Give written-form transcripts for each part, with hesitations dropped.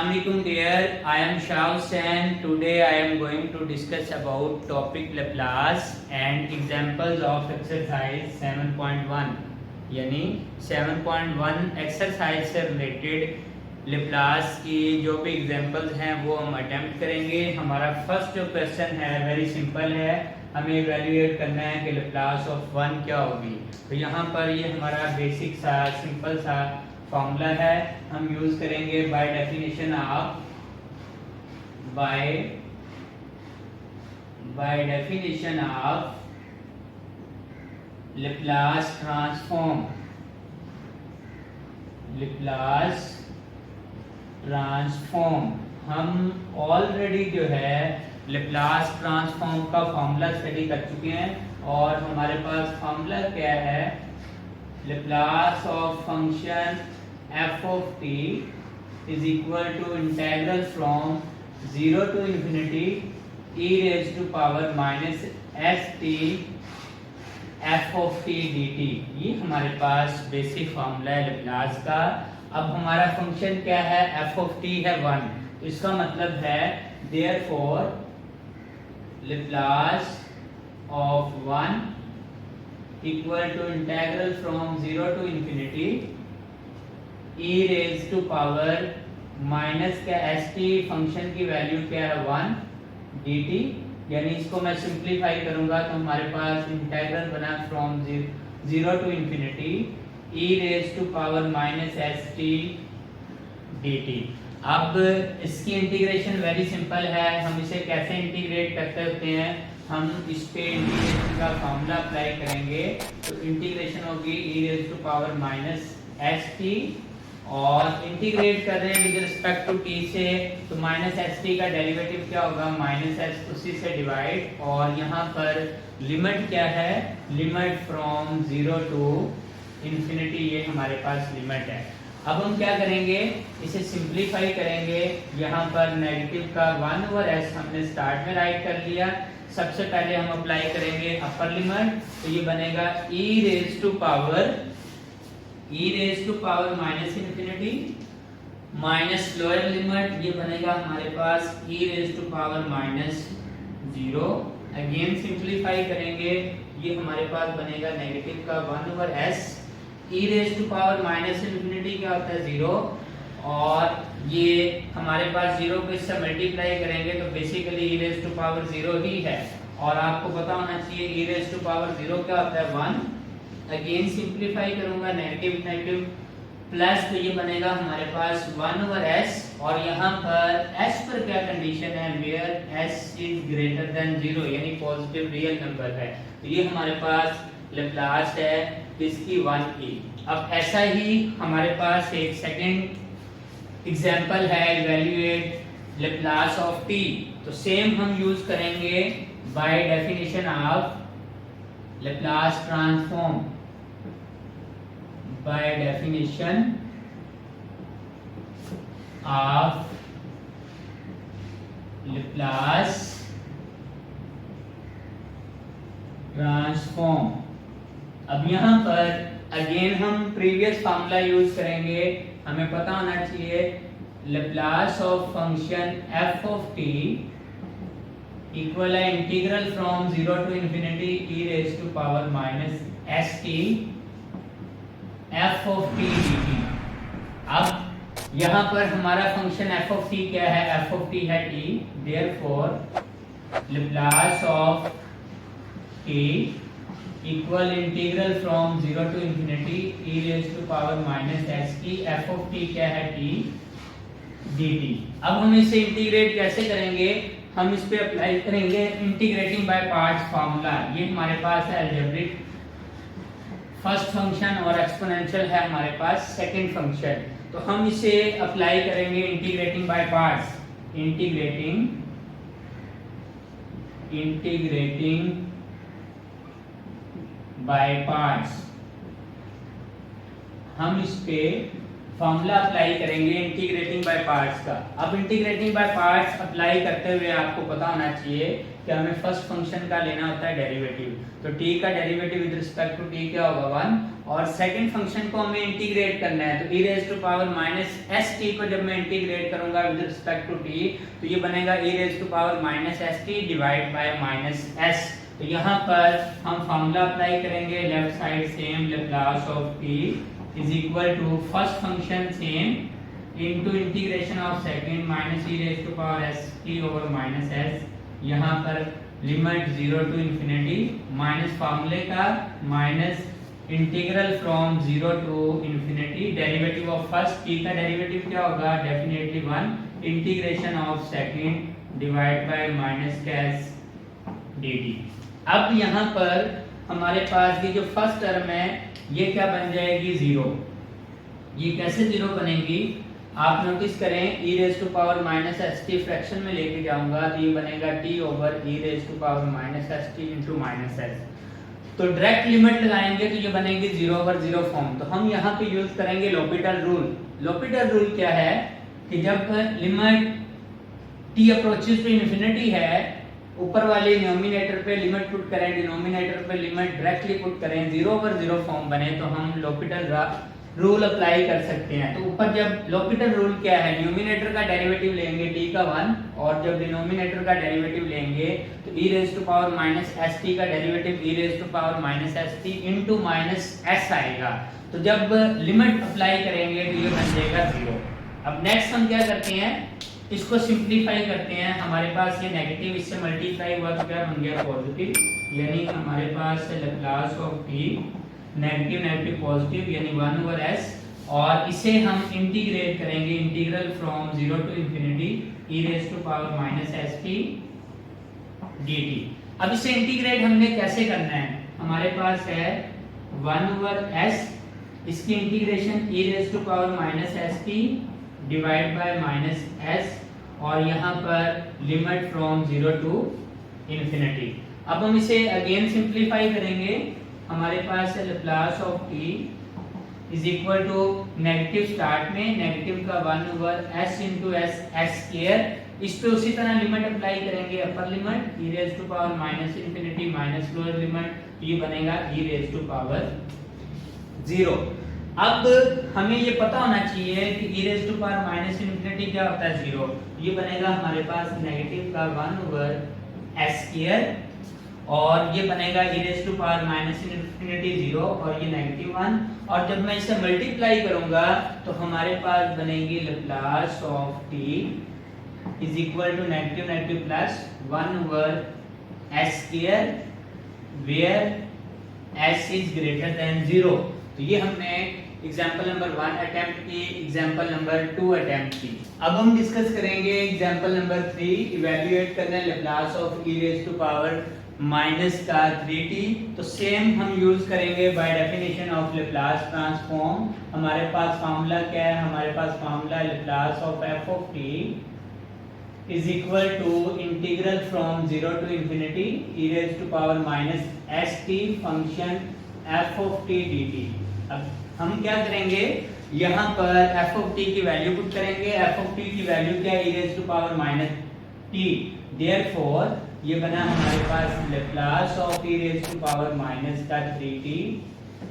Assalamualaikum dear, I am Shah Hussain. Today I am going to discuss about topic Laplace and examples of exercise 7.1 यानी 7.1 exercise से related Laplace की जो भी examples हैं वो हम अटेम्प्ट करेंगे। हमारा फर्स्ट जो क्वेश्चन है वेरी सिंपल है, हमें इवैल्यूएट करना है कि लेप्लास ऑफ 1 क्या होगी। तो यहाँ पर ये हमारा बेसिक सा सिंपल सा फॉर्मूला है, हम यूज करेंगे by definition of Laplace transform. हम ऑलरेडी जो है लेप्लास ट्रांसफॉर्म का फॉर्मूला स्टडी कर चुके हैं और हमारे पास फॉर्मूला क्या है, Laplace of function f of t is equal to integral from 0 to infinity e raised to power minus st f of t dt। ये हमारे पास बेसिक फॉर्मूला है लेप्लास का। अब हमारा फंक्शन क्या है, f of t है 1, तो इसका मतलब है therefore Laplace of 1 equal to integral from 0 to infinity e raise to power minus का st फंक्शन की वैल्यू क्या है 1 dt, यानी इसको मैं सिंप्लीफाई करूंगा तो हमारे पास इंटीग्रल बना from 0 to infinity e raise to power minus st dt। अब इसकी इंटीग्रेशन वेरी सिंपल है, हम इसे कैसे इंटीग्रेट करते होते हैं, हम इस पे इंटीग्रेशन का फॉर्मूला अप्लाई करेंगे तो इंटीग्रेशन होगी e raise to power minus st और इंटीग्रेट कर रहे हैं विद रिस्पेक्ट टू t से, तो माइनस एस टी का डेरिवेटिव क्या होगा माइनस एस, उसी से डिवाइड, और यहाँ पर लिमिट क्या है, लिमिट फ्रॉम 0 टू इंफिनिटी, ये हमारे पास लिमिट है। अब हम क्या करेंगे, इसे सिंप्लीफाई करेंगे। यहाँ पर नेगेटिव का 1/s हमने स्टार्ट में राइट कर लिया। सबसे पहले हम अप्लाई करेंगे अपर लिमिट, तो ये बनेगा e raise to power minus infinity minus lower limit, ये बनेगा हमारे पास e raise to power minus 0। Again simplify करेंगे, ये हमारे पास बनेगा नेगेटिव का 1/s, e raise to power minus infinity क्या होता है 0, और ये हमारे पास 0 को इससे मल्टीप्लाई करेंगे तो basically e raise to power 0 ही है, और आपको पता होना चाहिए e रेज टू पावर 0 क्या होता है 1। अगेन सिंप्लीफाई करूंगा, नेगेटिव नेगेटिव प्लस, तो ये बनेगा हमारे पास 1/s, और यहाँ पर s पर क्या कंडीशन है, where s is greater than 0, यानी पॉजिटिव रियल नंबर है, तो ये हमारे पास लेप्लास है इसकी 1 की। अब ऐसा ही हमारे पास एक सेकंड एग्जांपल है, इवैल्यूएट लेप्लास ऑफ t, तो सेम हम यूज करेंगे by definition of Laplace transform, by definition of Laplace transform। अब यहाँ पर अगेन हम प्रीवियस फार्मूला यूज करेंगे, हमें पता होना चाहिए Laplace of function f of t equal है integral from 0 to infinity e raise to power minus st f of t dt। अब यहाँ पर हमारा फंक्शन f of t क्या है, f of t है t, therefore Laplace of t equal integral from 0 to infinity e raise to power minus st f of t क्या है t dt। अब हम इसे इंटीग्रेट कैसे करेंगे, हम इस पे अप्लाई करेंगे इंटीग्रेटिंग बाय पार्ट्स फार्मूला। ये हमारे पास है अलजेब्रिक फर्स्ट फंक्शन और एक्सपोनेंशियल है हमारे पास सेकंड फंक्शन, तो हम इसे अप्लाई करेंगे integrating by parts, integrating by parts. हम इस पे फॉर्मूला अप्लाई करेंगे इंटीग्रेटिंग बाय पार्ट्स का। अब इंटीग्रेटिंग बाय पार्ट्स अप्लाई करते हुए आपको पता होना चाहिए कि हमें फर्स्ट फंक्शन का लेना होता है डेरिवेटिव। तो t का derivative with respect to t क्या होगा 1, और सेकंड फंक्शन को हमें इंटीग्रेट करना है। तो e raise to power minus st को जब मैं इंटीग्रेट करूंगा विद रिस्पेक्ट टू t तो ये बनेगा e raise to power minus st divide by minus s। तो यहाँ पर हम फॉर्मूला अप्लाई करेंगे, left side same Laplace of t is equal to first function same into integration of second minus e raised to power st over minus s। यहाँ पर limit 0 to infinity minus फार्मूले का minus integral from 0 to infinity derivative of first t का derivative क्या होगा definitely 1 integration of second divide by minus s dt। अब यहाँ पर हमारे पास ये जो फर्स्ट टर्म है ये क्या बन जाएगी 0। ये कैसे 0 बनेगी आप नोटिस करें, e raise to power minus st fraction में लेके जाऊंगा तो ये बनेगा t over e raise to power minus st into minus s। तो डायरेक्ट लिमिट लगाएंगे तो ये बनेगी 0 ओवर 0 फॉर्म। तो हम यहाँ पे यूज करेंगे लोपिटल रूल। लोपिटल रूल क्या है कि जब limit t approaches to infinity है, ऊपर वाले डिनोमिनेटर पे लिमिट पुट करें, डिनोमिनेटर पे लिमिट डायरेक्टली पुट करें, 0 ओवर 0 फॉर्म बने तो हम लोपिटल रूल अप्लाई कर सकते हैं। तो ऊपर जब लोपिटल रूल क्या है, न्यूमिनेटर का डेरिवेटिव लेंगे t का 1 और जब डिनोमिनेटर का डेरिवेटिव लेंगे तो e raise to power minus st का derivative e raise to power minus st into minus s आएगा। तो जब लिमिट अप्लाई करेंगे तो ये बन जाएगा 0। अब नेक्स्ट हम क्या करते हैं, इसको सिंपलीफाई करते हैं। हमारे पास ये नेगेटिव इससे मल्टीप्लाई हुआ तो क्या बन गया पॉजिटिव, यानी हमारे पास Laplace of t negative negative positive यानी 1 ओवर s, और इसे हम इंटीग्रेट करेंगे, integral from 0 to infinity e raise to power minus st dt। अब इसे इंटीग्रेट हमने कैसे करना है, हमारे पास है 1 ओवर s, इसकी integration e raise to power minus st divide by minus s, और यहाँ पर लिमिट फ्रॉम 0 टू इंफिनिटी। अब हम इसे अगेन सिंपलीफाई करेंगे। हमारे पास है Laplace of t is equal to negative start में नेगेटिव का 1 over s into s square, इस पे उसी तरह लिमिट अप्लाई करेंगे, upper limit e raise to power minus infinity minus lower limit, ये बनेगा e रेज़ टू पावर 0। अब हमें ये पता होना चाहिए कि e raise to power minus infinity क्या होता है 0। ये बनेगा हमारे पास नेगेटिव का 1 ओवर s स्क्वायर, और ये बनेगा e raise to power minus infinity 0 और ये नेगेटिव 1, और जब मैं इसे मल्टीप्लाई करूंगा तो हमारे पास बनेगी Laplace of t is equal to negative negative plus 1 over s square where s is greater than 0। तो ये हमने एग्जांपल नंबर 1 अटेम्प्ट की, एग्जांपल नंबर 2 अटेम्प्ट की। अब हम डिस्कस करेंगे एग्जांपल नंबर 3, इवैल्यूएट करना है Laplace of e raise to power minus का 3t। तो सेम हम यूज करेंगे by definition of Laplace transform. हमारे पास फार्मूला क्या है, हमारे पास formula Laplace of f of t is equal to integral from 0 to infinity e raise to power minus st function f of t dt। अब हम क्या करेंगे, यहाँ पर f ऑफ t की वैल्यू पुट करेंगे। f ऑफ t की value क्या है, e raise to power minus t, therefore ये बना हमारे पास Laplace of e raise to power minus का 3t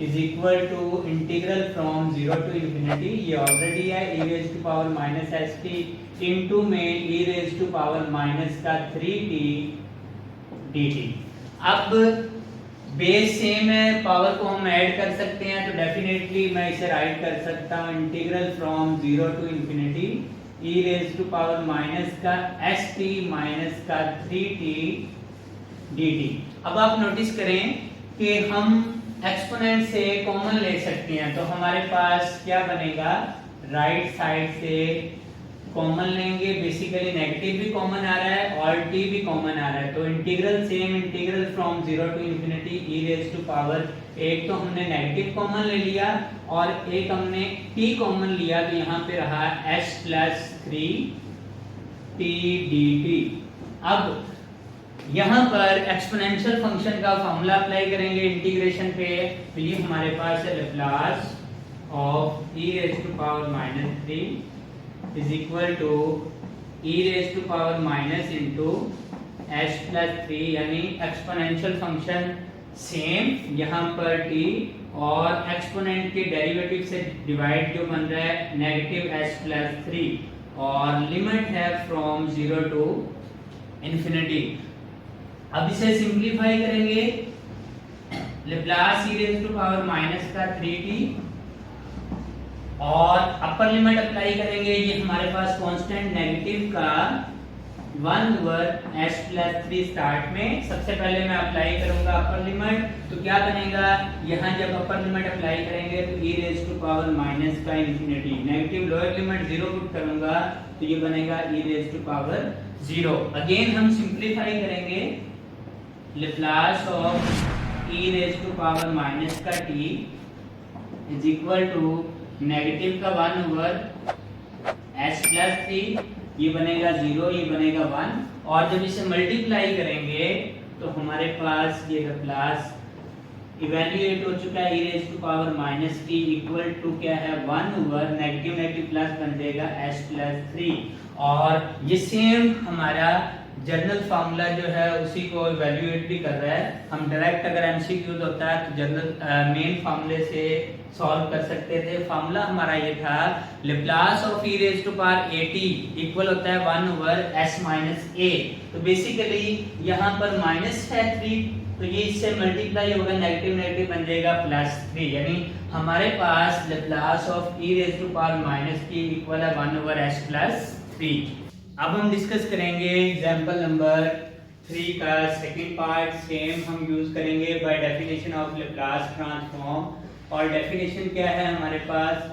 is equal to integral from 0 to infinity, ये ऑलरेडी है e raise to power minus st into में e raise to power minus का 3t dt। अब बेस सेम है, power को हम add कर सकते हैं, तो डेफिनेटली मैं इसे राइट कर सकता हूँ integral from 0 to infinity e raise to power minus का st माइनस का 3t dt। अब आप नोटिस करें कि हम एक्सपोनेंट से कॉमन ले सकते हैं, तो हमारे पास क्या बनेगा, राइट साइड से कॉमन लेंगे, बेसिकली नेगेटिव भी कॉमन आ रहा है और t भी कॉमन आ रहा है, तो integral same, integral from 0 to infinity e raise to power, एक तो हमने नेगेटिव कॉमन ले लिया और एक हमने t कॉमन लिया, तो यहाँ पे रहा s प्लस 3t dt। अब यहाँ पर एक्सपोनेंशियल फंक्शन का फॉर्मूला अप्लाई करेंगे इंटीग्रेशन पे, तो ये हमारे पास है Laplace of e raised to power minus 3 is equal to e raised to power minus into h plus 3, यानी एक्सपोनेंशियल फंक्शन सेम यहाँ पर t और एक्सपोनेंट के डेरिवेटिव से डिवाइड जो बन रहा है नेगेटिव h plus 3 और लिमिट है फ्रॉम 0 टू इन्फिनिटी। अब इसे सिंप्लीफाई करेंगे, Laplace e raise to power minus का 3t और अपर लिमिट अप्लाई करेंगे, ये हमारे पास कांस्टेंट नेगेटिव का 1 ओवर h प्लस 3 स्टार्ट में सबसे पहले मैं अप्लाई करूंगा अपर लिमिट, तो क्या बनेगा, यहाँ जब अपर लिमिट अप्लाई करेंगे तो e raise to power minus का infinity, negative lower limit 0 put करूंगा तो ये बनेगा e raise to power 0। Again हम सिंप्लीफाई करेंगे, Laplace of e raise to power minus का t is equal to negative का 1 ओवर h प्लस 3, ये बनेगा 0, ये बनेगा 1 और जब इसे मल्टीप्लाई करेंगे तो हमारे पास ये लेप्लास इवैल्यूएट हो चुका है, e raise to power minus t equal to क्या है 1 ओवर नेगेटिव नेगेटिव प्लस बन जाएगा h प्लस 3 और ये सेम हमारा जनरल फार्मूला जो है उसी को इवैल्यूएट भी कर रहा है। हम डायरेक्ट अगर एमसीक्यूज होता है तो जनरल मेन फार्मूले से सॉल्व कर सकते थे। फार्मूला हमारा ये था, Laplace of e raise to power at equal होता है 1 ओवर s माइनस a, तो बेसिकली यहाँ पर माइनस है 3 तो ये इससे मल्टीप्लाई होगा, नेगेटिव नेगेटिव बन जाएगा प्लस 3, यानी हमारे पास Laplace of e raise to power minus t equal है 1 ओवर s प्लस 3। अब हम डिस्कस करेंगे एग्जांपल नंबर 3 का सेकंड पार्ट, सेम हम यूज करेंगे by definition of Laplace transform. और डेफिनेशन क्या है हमारे पास,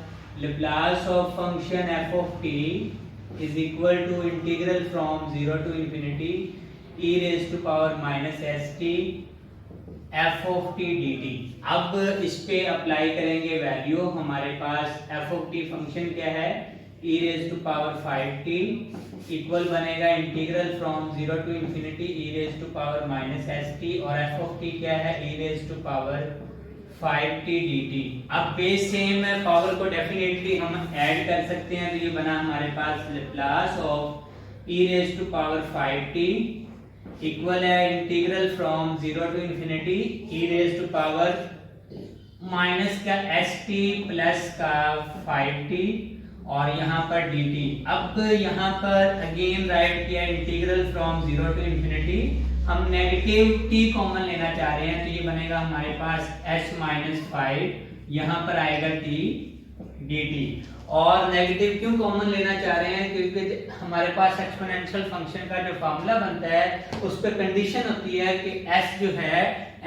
Laplace of function f of t is equal to integral from 0 to infinity e raise to power minus st f of t dt। अब इस पे अप्लाई करेंगे वैल्यू, हमारे पास f ऑफ t फंक्शन क्या है, e raise to power 5t equal बनेगा integral from 0 to infinity e raise to power minus st और f ऑफ t क्या है, e raise to power 5t dt। अब बेस सेम है, power को definitely हम ऐड कर सकते हैं, तो ये बना हमारे पास Laplace of e raise to power 5t equal है integral from 0 to infinity e raise to power minus का st प्लस का 5t और यहाँ पर dt। अब यहाँ पर अगेन राइट किया इंटीग्रल फ्रॉम 0 टू इंफिनिटी, हम नेगेटिव t कॉमन लेना चाह रहे हैं तो ये बनेगा हमारे पास h माइनस 5, यहाँ पर आएगा t dt। और नेगेटिव क्यों कॉमन लेना चाह रहे हैं, क्योंकि हमारे पास एक्सपोनेंशियल फंक्शन का जो फार्मूला बनता है उस पर कंडीशन होती है कि s जो है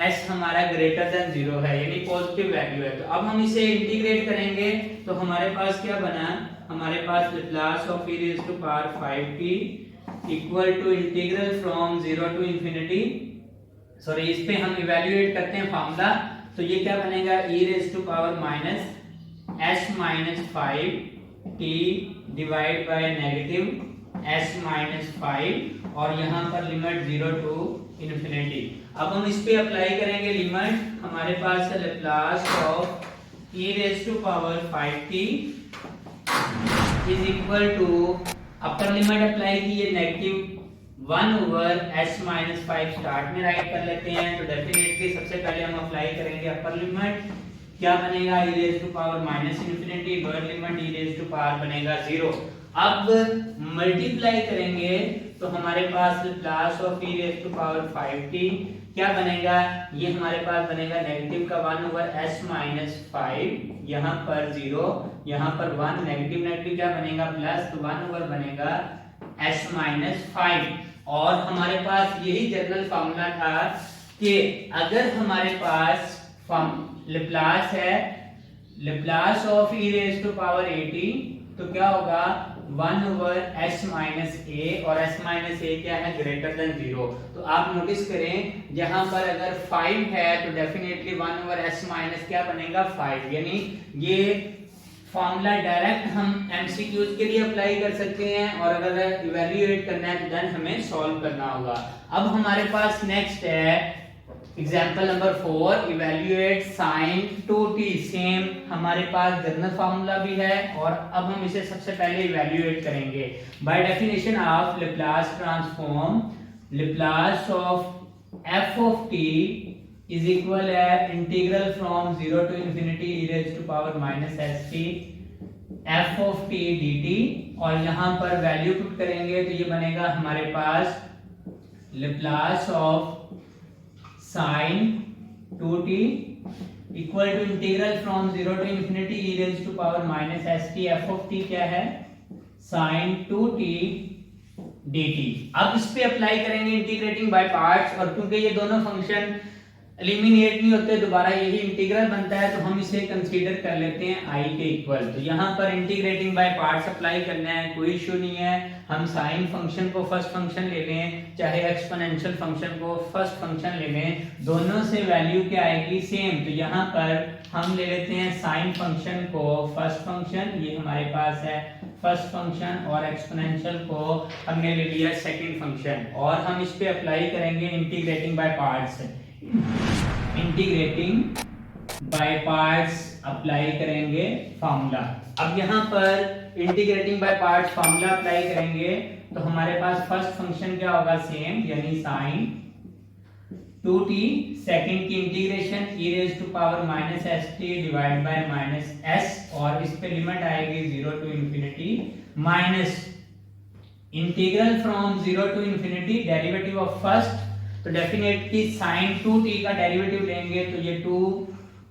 s हमारा ग्रेटर देन 0 है, यानी पॉजिटिव वैल्यू है। तो अब हम इसे इंटीग्रेट करेंगे तो हमारे पास क्या बना, हमारे पास Laplace of e raise to power 5t equal to integral from 0 to infinity, sorry इस पे हम इवैल्यूएट करते हैं फार्मूला, तो ये क्या बनेगा, e raise to power minus s minus 5t divide by negative s minus 5 और यहाँ पर लिमिट 0 टू इन्फिनिटी। अब हम इस पे अप्लाई करेंगे लिमिट, हमारे पास है Laplace of e raise to power 5t is equal to upper limit apply की है negative 1 over s minus 5 start में राइट कर लेते हैं, तो डेफिनेटली सबसे पहले हम अप्लाई करेंगे अपर लिमिट, क्या बनेगा e raise to power minus infinity, lower limit e raise to power बनेगा 0। अब मल्टीप्लाई करेंगे तो हमारे पास Laplace of e raise to power 5t क्या बनेगा, ये हमारे पास बनेगा नेगेटिव का 1 ओवर s माइनस 5, यहाँ पर 0, यहाँ पर 1, नेगेटिव नेगेटिव क्या बनेगा प्लस, तो 1 ओवर बनेगा s माइनस 5। और हमारे पास यही जनरल फार्मूला था कि अगर हमारे पास लेप्लास है, Laplace of e raise to power at तो क्या होगा 1 ओवर s माइनस a और s माइनस a क्या है, ग्रेटर देन 0। तो आप नोटिस करें जहां पर अगर 5 है तो डेफिनेटली 1 ओवर s माइनस क्या बनेगा 5, यानी ये फॉर्मूला डायरेक्ट हम एमसीक्यूज के लिए अप्लाई कर सकते हैं और अगर इवैल्यूएट करना है तो देन हमें सॉल्व करना होगा। अब हमारे पास नेक्स्ट है example number 4, evaluate sine 2t। Same हमारे पास जनरल फार्मूला भी है और अब हम इसे सबसे पहले इवेल्युएट करेंगे। By definition of Laplace transform, Laplace of f of t is equal है integral from 0 to infinity e raise to power minus st f of t dt, और यहाँ पर वैल्यू पुट करेंगे तो ये बनेगा हमारे पास Laplace of sin 2t equal to integral from 0 to infinity e raise to power minus st f of t क्या है sin 2t dt। अब इस पे अप्लाई करेंगे इंटीग्रेटिंग बाय पार्ट्स, और क्योंकि ये दोनों फंक्शन एलिमिनेट नहीं होते, दोबारा यही इंटीग्रल बनता है, तो हम इसे कंसीडर कर लेते हैं i के इक्वल। तो यहाँ पर इंटीग्रेटिंग बाय पार्ट्स अप्लाई करना है, कोई इशू नहीं है। हम साइन फंक्शन को फर्स्ट फंक्शन ले लें, चाहे एक्सपोनेंशियल फंक्शन को फर्स्ट फंक्शन ले लें, दोनों से वैल्यू क्या आएगी सेम। तो यहाँ पर हम ले लेते हैं साइन फंक्शन को फर्स्ट फंक्शन, ये हमारे पास है फर्स्ट फंक्शन, और एक्सपोनेंशियल को हमने ले लिया सेकंड फंक्शन, और हम इस पे अप्लाई करेंगे integrating by parts. Integrating by parts apply करेंगे फार्मूला। अब यहाँ पर integrating by parts formula apply करेंगे तो हमारे पास फर्स्ट फंक्शन क्या होगा सेम, यानी साइन 2t, सेकंड की integration e raise to power minus st divide by minus s, और इस पे लिमिट आएगी 0 to infinity minus integral from 0 to infinity derivative of first. तो डेफिनेटली sin 2t का डेरिवेटिव लेंगे तो ये 2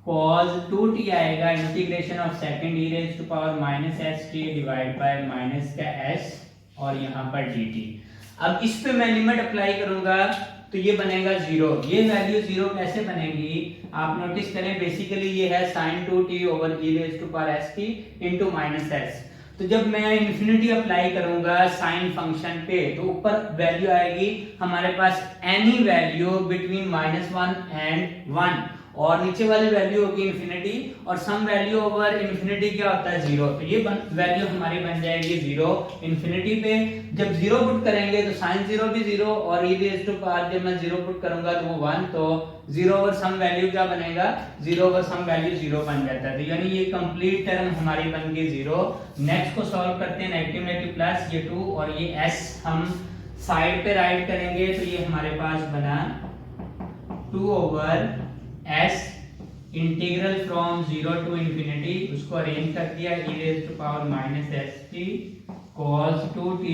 cos 2t आएगा, integration of second e raise to power minus st divide by minus का s, और यहाँ पर dt। अब इस पे मैं लिमिट अप्लाई करूंगा तो ये बनेगा 0। ये वैल्यू 0 कैसे बनेगी आप नोटिस करें, बेसिकली ये है sin 2t over e raise to power st into minus s। तो जब मैं इंफिनिटी अप्लाई करूंगा साइन फंक्शन पे तो ऊपर वैल्यू आएगी हमारे पास एनी वैल्यू बिटवीन -1 एंड 1, और नीचे वाली वैल्यू होगी इंफिनिटी, और सम वैल्यू ओवर इंफिनिटी क्या होता है 0। तो ये वैल्यू हमारी बन जाएगी 0 इंफिनिटी पे। जब 0 पुट करेंगे तो साइन 0 भी 0, और e रेज़ टू पावर जब मैं 0 पुट करूंगा तो वो 1, तो 0 ओवर सम वैल्यू क्या बनेगा 0 ओवर सम वैल्यू 0 बन जाता है। तो यानी ये कंप्लीट टर्म हमारी बन गई 0। नेक्स्ट को सॉल्व करते हैं, नेगेटिव नेगेटिव प्लस ये 2 और ये s हम साइड पे राइट करेंगे तो ये हमारे पास बना 2 over s integral from 0 to infinity, उसको अरेंज कर दिया e raise to power minus st cos 2t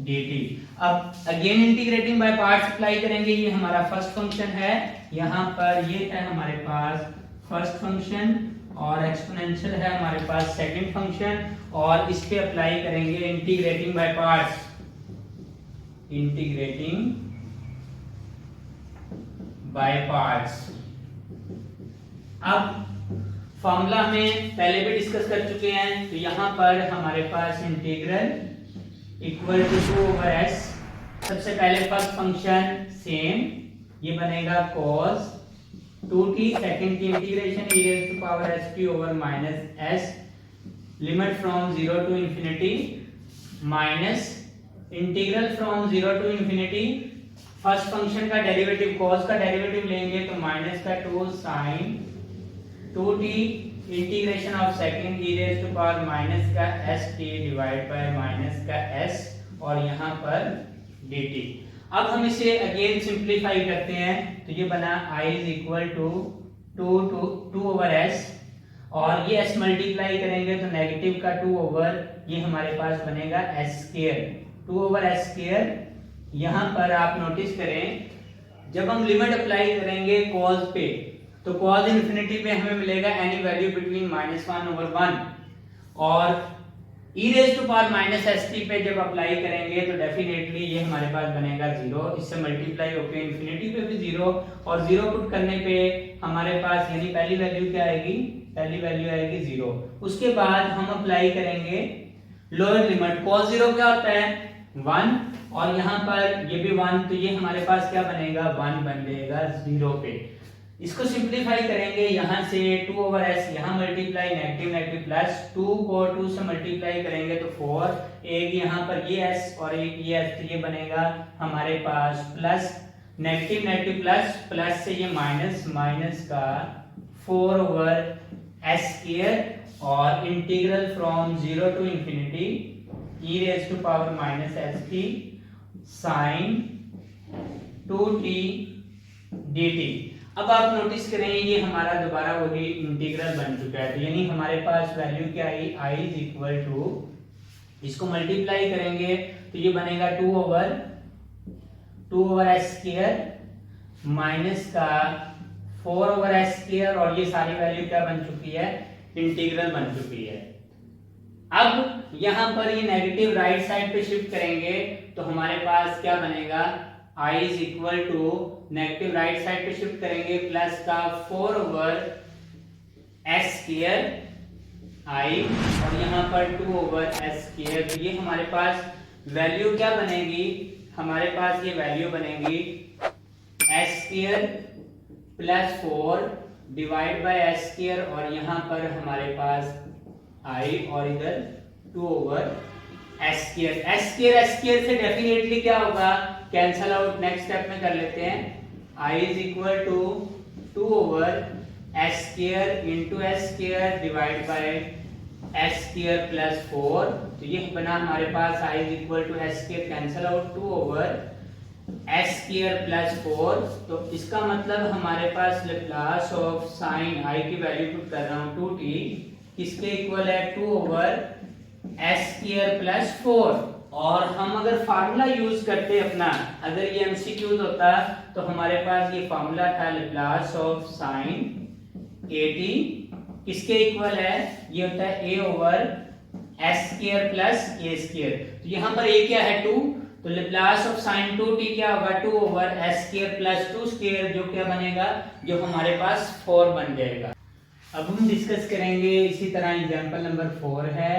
dt। अब again integrating by parts apply करेंगे, ये हमारा फर्स्ट फंक्शन है, यहाँ पर ये है हमारे पास फर्स्ट फंक्शन, और एक्सपोनेंशियल है हमारे पास सेकंड फंक्शन, और इस पे अप्लाई करेंगे integrating by parts. Integrating by parts. अब फॉर्मूला में पहले भी डिस्कस कर चुके हैं, तो यहाँ पर हमारे पास integral equal to 2 over s। सबसे पहले फर्स्ट फंक्शन सेम, ये बनेगा cos 2t, सेकंड की integration e raise to power st over minus s, limit from 0 to infinity minus integral from 0 to infinity, first function का derivative cos का derivative लेंगे तो minus का 2 sin 2t integration of second e raise to power minus का st divide by minus का s, और यहाँ पर dt। अब हम इसे अगेन सिंपलीफाई करते हैं तो ये बना i is equal to 2 over s, और ये s मल्टीप्लाई करेंगे तो नेगेटिव का 2 ओवर ये हमारे पास बनेगा s square, 2 over s square. यहाँ पर आप नोटिस करें जब हम लिमिट अप्लाई करेंगे cos पे तो cos इंफिनिटी पे हमें मिलेगा एनी वैल्यू बिटवीन -1 ओवर 1, और e raise to power minus st पे जब अप्लाई करेंगे तो डेफिनेटली ये हमारे पास बनेगा 0, इससे मल्टीप्लाई होकर इंफिनिटी पे भी 0, और 0 पुट करने पे हमारे पास यानी पहली वैल्यू क्या आएगी, पहली वैल्यू आएगी 0। उसके बाद हम अप्लाई करेंगे लोअर लिमिट, cos 0 क्या होता है 1, और यहाँ पर ये भी 1, तो ये हमारे पास क्या बनेगा 1 बन जाएगा 0 पे। इसको सिंपलीफाई करेंगे, यहाँ से 2 ओवर s यहाँ मल्टीप्लाई नेगेटिव नेगेटिव प्लस 2 को 2 से मल्टीप्लाई करेंगे तो 4, एक यहाँ पर ये s और एक ये s, तो ये बनेगा हमारे पास plus negative negative plus, plus से ये माइनस, माइनस का 4 ओवर एस स्क्वायर और integral from 0 to infinity e raise to power minus s t sine 2t dt। अब आप नोटिस करें ये हमारा दोबारा वही इंटीग्रल बन चुका है, तो यानी हमारे पास वैल्यू क्या आई, i इज इक्वल टू, इसको मल्टीप्लाई करेंगे तो ये बनेगा 2 ओवर एस स्क्वायर माइनस का 4 ओवर एस स्क्वायर, और ये सारी वैल्यू क्या बन चुकी है, इंटीग्रल बन चुकी है। अब यहां पर ये नेगेटिव राइट साइड पे शिफ्ट करेंगे तो हमारे पास क्या बनेगा, i is equal to, negative right side पे शिफ्ट करेंगे प्लस का 4 ओवर एस स्क्वायर i, और यहाँ पर 2 ओवर एस स्क्वायर। तो ये हमारे पास वैल्यू क्या बनेगी, हमारे पास ये वैल्यू बनेगी S square plus 4 divide by S square, और यहाँ पर हमारे पास i और इधर 2 over S square. S square से डेफिनेटली क्या होगा, कैंसल आउट, नेक्स्ट स्टेप में कर लेते हैं। i is equal to 2 over S square into S square divide by S square plus 4, तो ये बना हमारे पास i is equal to S square cancel out 2 over S square plus 4, तो इसका मतलब हमारे पास लैप्लास ऑफ साइन i की वैल्यू पुट कर रहा हूँ 2t, किसके इक्वल है 2 ओवर एस स्क्वायर प्लस 4। और हम अगर फार्मूला यूज करते अपना, अगर ये एमसीक्यूज होता तो हमारे पास ये फार्मूला था लैप्लास ऑफ साइन at किसके इक्वल है, ये होता है a over S square plus a square. तो यहाँ पर a क्या है 2, तो लैप्लास ऑफ साइन 2t क्या होगा 2 over S square plus 2 square, जो क्या बनेगा, जो हमारे पास 4 बन जाएगा। अब हम डिस्कस करेंगे इसी तरह एग्जांपल नंबर 4 है,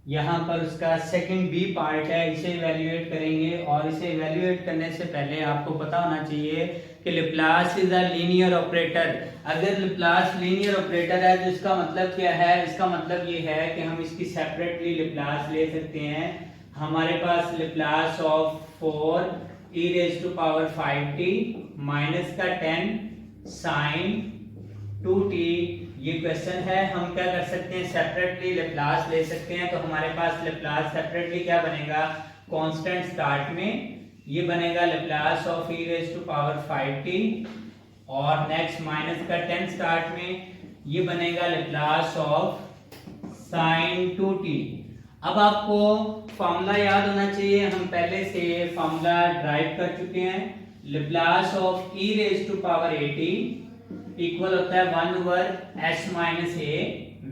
यहाँ पर उसका सेकंड बी पार्ट है, इसे इवैल्यूएट करेंगे। और इसे इवैल्यूएट करने से पहले आपको पता होना चाहिए कि Laplace is a linear operator. अगर लैप्लास लीनियर ऑपरेटर है तो इसका मतलब क्या है, इसका मतलब ये है कि हम इसकी सेपरेटली लैप्लास ले सकते हैं। हमारे पास Laplace of 4 e raise to power 5t minus का 10 साइन 2t, ये क्वेश्चन है, हम क्या कर सकते हैं, सेपरेटली लैप्लास ले सकते हैं। तो हमारे पास लैप्लास सेपरेटली क्या बनेगा, कांस्टेंट स्टार्ट में ये बनेगा Laplace of e raise to power 5t, और नेक्स्ट माइनस का 10 स्टार्ट में ये बनेगा लैप्लास ऑफ साइन 2t। अब आपको फॉर्मूला याद होना चाहिए, हम पहले से फॉर्मूला ड्राइव कर चुके हैं। Laplace of e raise to power 80 equal होता है 1 over s minus a,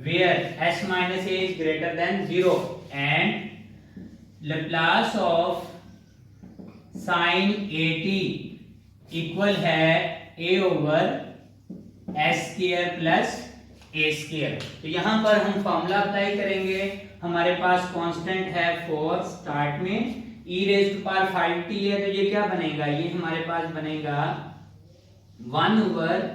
where s minus a is greater than 0, and Laplace of sine 80 equal है a over s square plus a square. तो यहां पर हम फॉर्मूला अप्लाई करेंगे, हमारे पास constant है 4 स्टार्ट में, e raise to power 5t है, तो ये क्या बनेगा, ये हमारे पास बनेगा 1 ओवर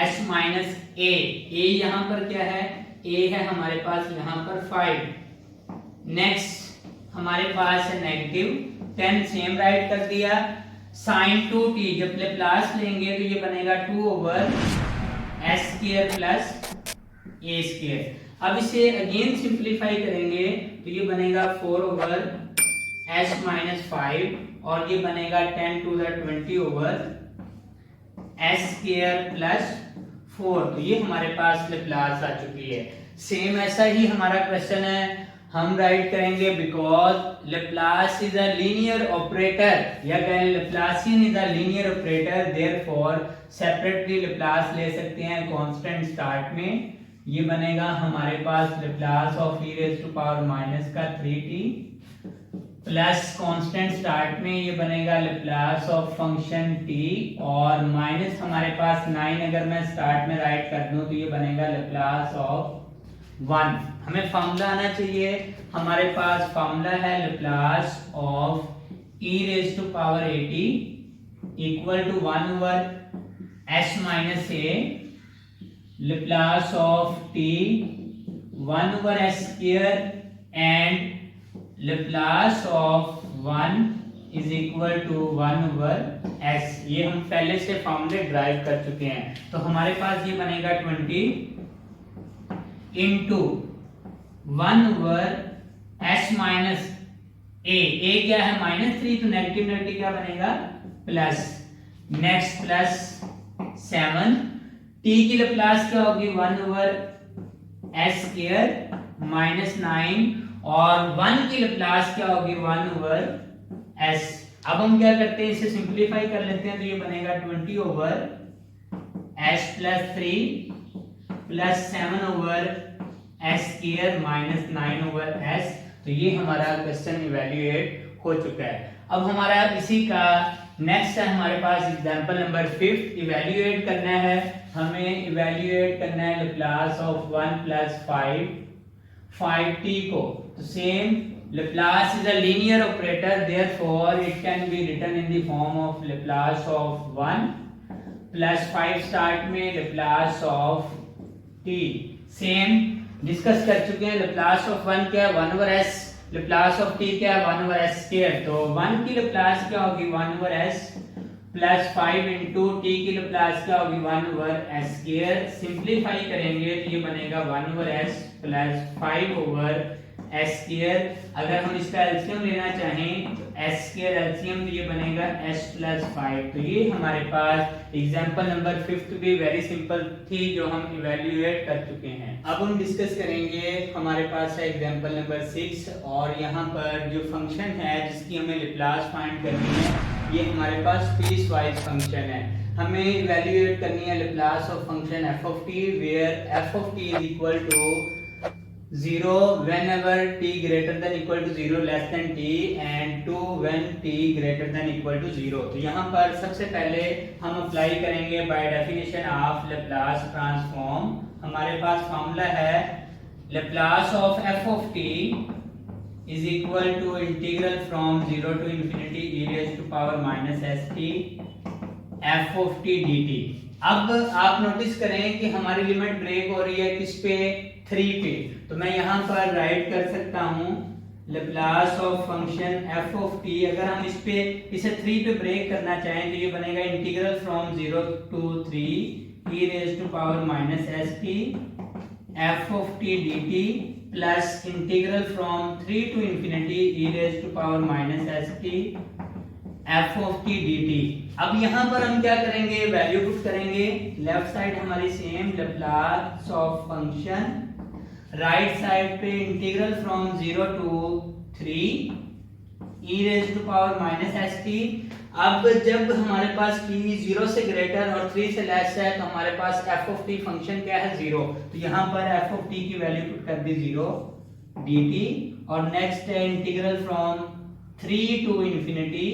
s माइनस a, यहाँ पर क्या है, a है हमारे पास यहाँ पर 5। नेक्स्ट हमारे पास है नेगेटिव 10, सेम राइट कर दिया। साइन 2t जब लैप्लास लेंगे तो ये बनेगा 2 over s square plus a square. अब इसे अगेन सिंप्लीफाई करेंगे तो ये बनेगा 4 ओवर s माइनस 5, और ये बनेगा 10 to the 20 over s square plus 4। तो ये हमारे पास लैप्लास आ चुकी है। सेम ऐसा ही हमारा क्वेश्चन है, हम राइट करेंगे because Laplace is a linear operator, या कहें Laplacian is a linear operator, therefore separately Laplace ले सकते हैं कांस्टेंट स्टार्ट में। ये बनेगा हमारे पास Laplace of e raise to power minus का 3t प्लस कांस्टेंट स्टार्ट में ये बनेगा लैप्लास ऑफ फंक्शन t, और माइनस हमारे पास 9 अगर मैं स्टार्ट में राइट कर दूं तो ये बनेगा लैप्लास ऑफ 1। हमें फॉर्मूला आना चाहिए, हमारे पास फॉर्मूला है Laplace of e raise to power 80 equal to 1 over s minus a, Laplace of t 1 over s square, and Laplace of 1 is equal to 1/s। ये हम पहले से फॉर्मूले ड्राइव कर चुके हैं। तो हमारे पास ये बनेगा 20 इंटू 1/s माइनस ए क्या है -3, तो नेगेटिव नेगेटिव क्या बनेगा प्लस, नेक्स्ट प्लस 7, t की लाप्लास क्या होगी 1/s² माइनस 9 और 1 की लाप्लास क्या होगी 1/s। अब हम क्या करते हैं, इसे सिंपलीफाई कर लेते हैं, तो ये बनेगा 20/s plus 3 plus 7/s² minus 9/s। तो ये हमारा क्वेश्चन इवैल्यूएट हो चुका है। अब हमारा इसी का नेक्स्ट है, हमारे पास एग्जांपल नंबर 5 इवैल्यूएट करना है। हमें इवैल्यूएट करना है लाप्लास ऑफ 1 + 5t को। तो same Laplace is a linear operator, therefore it can be written in the form of Laplace of 1 plus 5 start में Laplace of t। Same discuss कर चुके हैं। Laplace of 1 क्या है 1/s, Laplace of t क्या है 1/s²। तो 1 की Laplace क्या होगी 1/s प्लस 5 इंटू t की Laplace क्या होगी 1/s²। सिंप्लीफाई करेंगे तो ये बनेगा 1/s प्लस 5/s²। अगर हम इसका एलसीएम लेना चाहें तो s² एलसीएम, तो ये बनेगा s + 5। तो ये हमारे पास एग्जांपल नंबर 5 भी वेरी सिंपल थी, जो हम इवैल्यूएट कर चुके हैं। अब हम डिस्कस करेंगे, हमारे पास है एग्जांपल नंबर 6 और यहाँ पर जो फंक्शन है जिसकी हमें लाप्लास फाइंड करनी है, ये हमारे पास पीस वाइज फंक्शन है। हमें इवैल्यूएट करनी है Laplace of function f of t, where f of t is equal to 0 whenever t greater than equal to 0 less than t and 2 when t greater than equal to 0। तो यहाँ पर सबसे पहले हम अप्लाई करेंगे by definition of Laplace transform. हमारे पास formula है Laplace of f of t is equal to integral from 0 to infinity e raised to power minus st f of t dt। अब आप नोटिस करें कि हमारी लिमिट ब्रेक हो रही है किस पे 3 पे। तो मैं यहाँ पर राइट कर सकता हूँ Laplace of function f of t। अगर हम इसे 3 पे ब्रेक करना चाहें तो ये बनेगा integral from 0 to 3 e raised to power minus st f of t dt plus integral from 3 to infinity e raised to power minus st f of t dt। अब यहाँ पर हम क्या करेंगे, वैल्यू पुट करेंगे। लेफ्ट साइड हमारी same Laplace of function, right side पे integral from 0 to 3 e raised to power minus st। अब जब हमारे पास t 0 से ग्रेटर और 3 से लेस है तो हमारे पास f of t फंक्शन क्या है 0। तो यहाँ पर f of t की वैल्यू पुट कर दी 0 dt। और नेक्स्ट है integral from 3 to infinity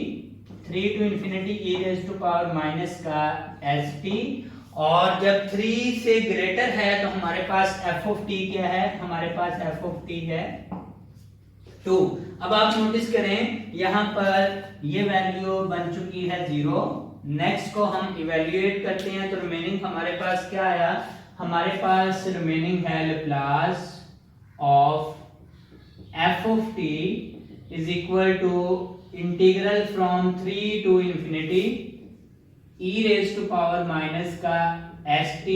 e raised to power minus का st। और जब 3 से ग्रेटर है तो हमारे पास f of t क्या है, हमारे पास f of t है 2। अब आप नोटिस करें यहाँ पर ये वैल्यू बन चुकी है 0। नेक्स्ट को हम इवैल्यूएट करते हैं तो रिमेनिंग हमारे पास क्या आया, हमारे पास रिमेनिंग है Laplace of f of t is equal to integral from 3 to infinity e raised to power minus का st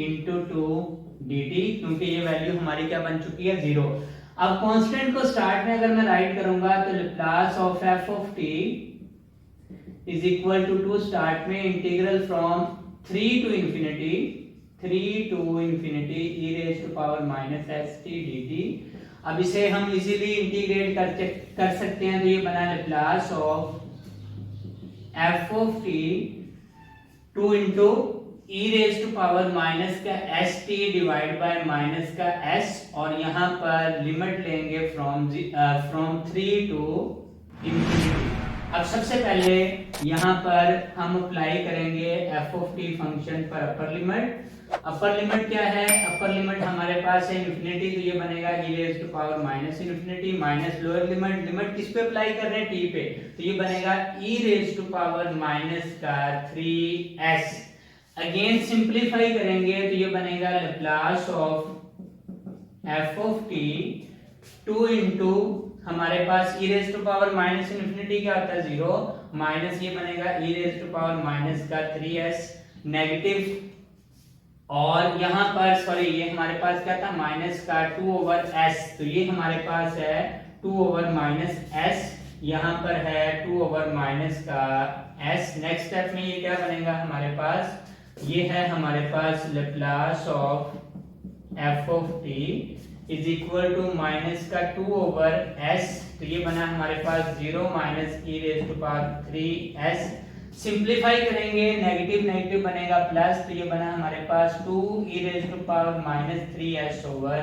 into 2 dt, क्योंकि ये वैल्यू हमारी क्या बन चुकी है 0। अब कांस्टेंट को स्टार्ट में अगर मैं राइट करूंगा तो Laplace of f of t is equal to 2 start में integral from 3 to infinity e raised to power minus st dt। अब इसे हम इजीली इंटीग्रेट कर सकते हैं, तो ये बना Laplace of f of t 2 into e raised to power minus का st डिवाइड बाय माइनस का s, और यहाँ पर लिमिट लेंगे फ्रॉम 3 to infinity। अब सबसे पहले यहाँ पर हम अप्लाई करेंगे f of t फंक्शन पर अपर लिमिट। अपर लिमिट क्या है, अपर लिमिट हमारे पास है इन्फिनिटी, तो ये बनेगा e raised to power minus infinity minus lower limit किस पे अप्लाई कर रहे हैं t पे, तो ये बनेगा e raised to power minus का 3s। अगेन सिंप्लीफाई करेंगे तो ये बनेगा Laplace of f of t 2 into हमारे पास e raise to power minus infinity क्या होता है 0, माइनस ये बनेगा e raise to power minus का 3s नेगेटिव, और यहाँ पर सॉरी ये हमारे पास क्या था माइनस का 2/s, तो ये हमारे पास है 2/-s, यहाँ पर है 2/- का s। नेक्स्ट स्टेप में ये क्या बनेगा हमारे पास, ये है हमारे पास Laplace of f of t is equal to minus का 2/s, तो ये बना हमारे पास 0 minus e raise to power 3s। Simplify करेंगे नेगेटिव नेगेटिव बनेगा प्लस, तो ये बना हमारे पास 2 e raise to power minus 3s over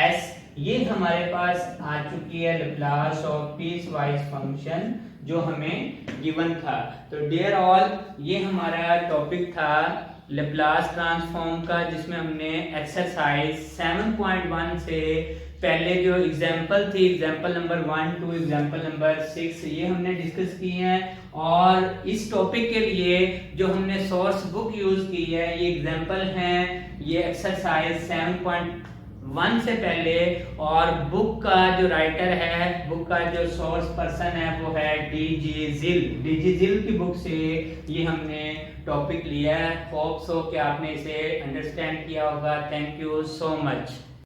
s। ये हमारे पास आ चुकी है Laplace of piecewise function जो हमें गिवन था। तो डियर ऑल, ये हमारा टॉपिक था लैप्लस ट्रांसफॉर्म का, जिसमें हमने एक्सरसाइज 7.1 से पहले जो एग्जांपल थी, example number 1 two example number 6, ये हमने डिस्कस की हैं। और इस टॉपिक के लिए जो हमने सोर्स बुक यूज की है, ये एग्जांपल हैं, ये एक्सरसाइज 7.1 से पहले, और बुक का जो राइटर है, बुक का जो सोर्स पर्सन है वो है डीजी जिल की बुक से ये हमने टॉपिक लिया है। होप सो कि आपने इसे अंडरस्टैंड किया होगा। Thank you so much.